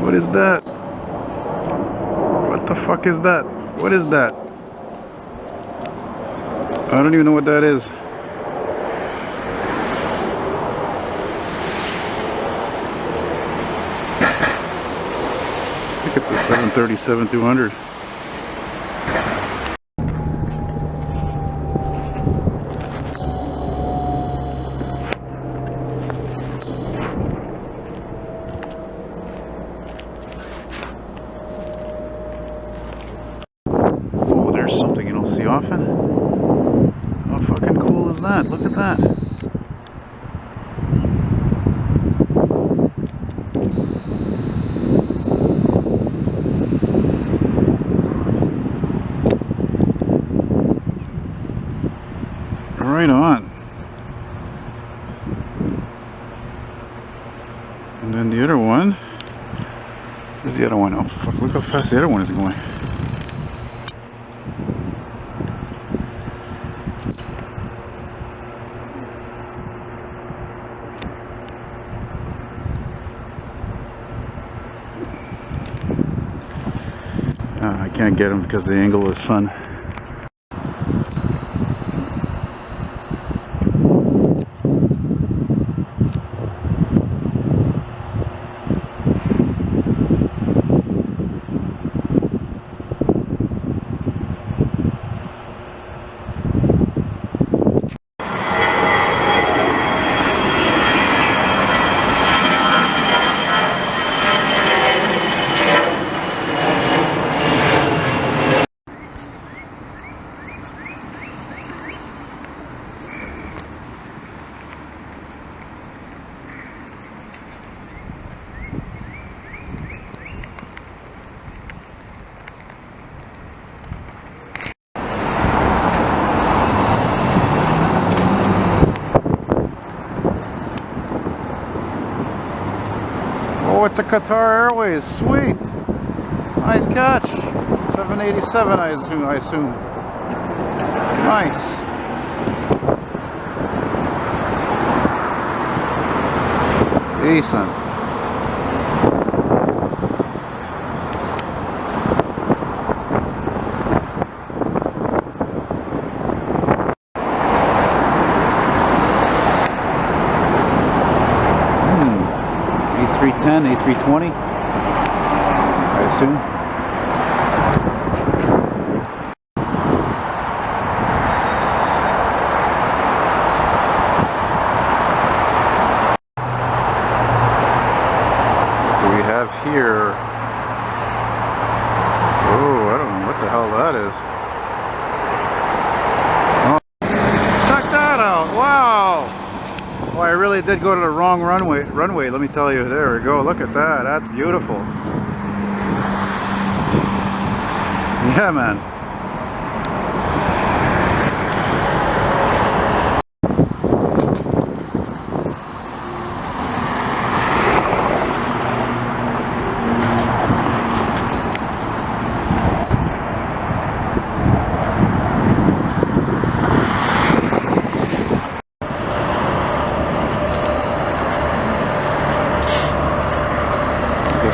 What is that? What the fuck is that? What is that? I don't even know what that is. I think it's a 737-200. Oh, there's something you don't see often. How fucking cool is that? Look at that. Right on. And then the other one. Where's the other one? Oh fuck, look how fast the other one is going. I can't get him because of the angle of the sun. Oh, it's a Qatar Airways. Sweet. Nice catch. 787, I assume. Nice. Decent. A310, A320, I assume. What do we have here? Oh, I don't know what the hell that is. Oh, check that out! Wow! Well, I really did go to the wrong runway, let me tell you. There we go. Look at that. That's beautiful. Yeah, man.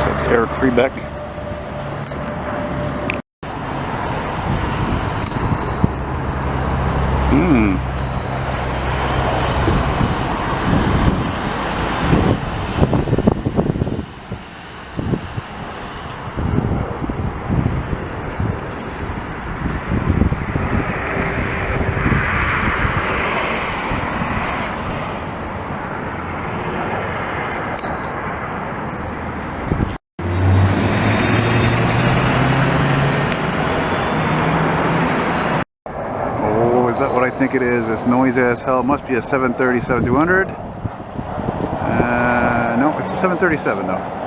That's Eric Freebeck. Is that what I think it is? It's noisy as hell. It must be a 737-200. No, it's a 737 though.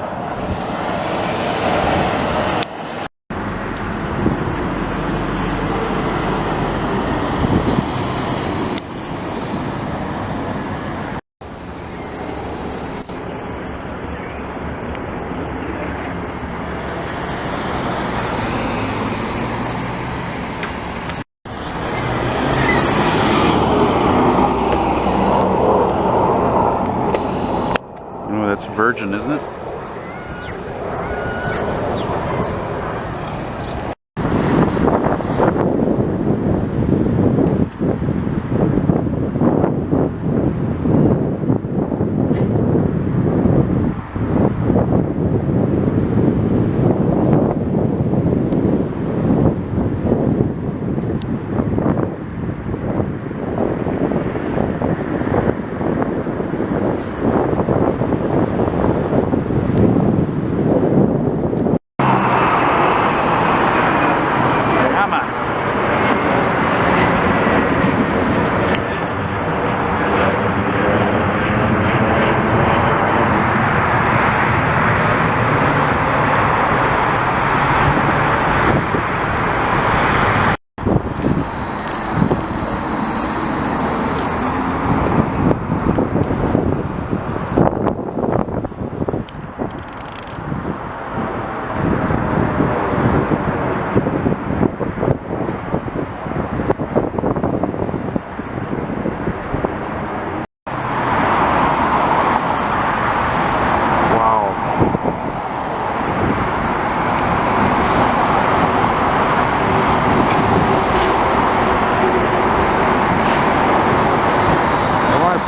Virgin, isn't it?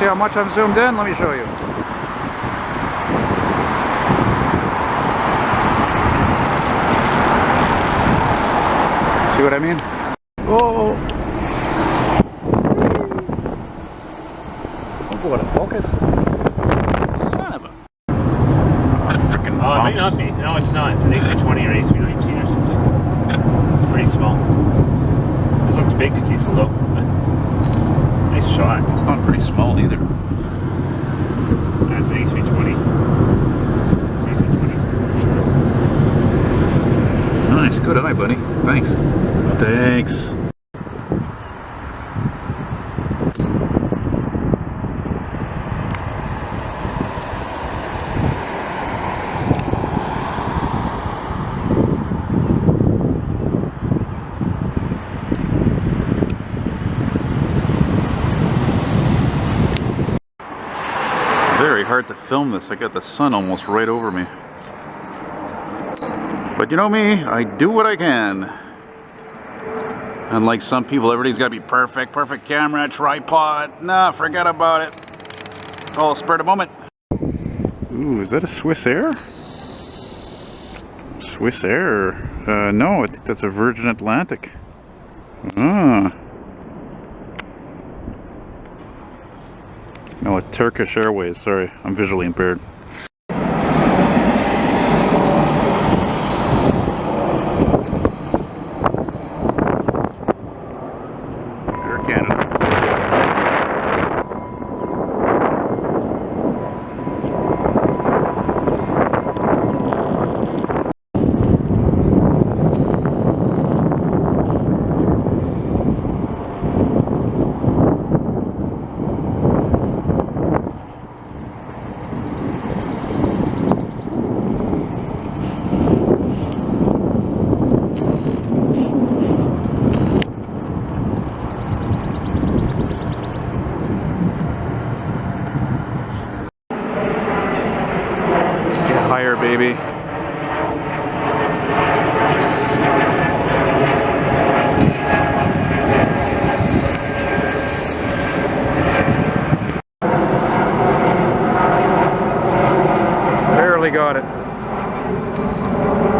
how much I'm zoomed in? Let me show you. See what I mean? Oh! Don't go out of focus. Son of a... freaking Oh, it might not be. No, it's not. It's an A320 or A319 or something. It's pretty small. This looks big because he's low. Nice shot. It's not very small either. That's an A320. A320, sure. Nice, good eye, buddy. Thanks. Thanks. Very hard to film this. I got the sun almost right over me. But you know me, I do what I can. Unlike some people, everything's got to be perfect. Perfect camera, tripod. Nah, forget about it. It's all a spur of the moment. Ooh, is that a Swiss Air? Swiss Air? No, I think that's a Virgin Atlantic. Ah. No, it's Turkish Airways. Sorry, I'm visually impaired. Air Canada. Higher, baby. Barely got it.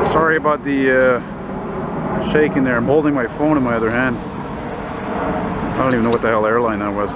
Sorry about the shaking there. I'm holding my phone in my other hand. I don't even know what the hell airline that was.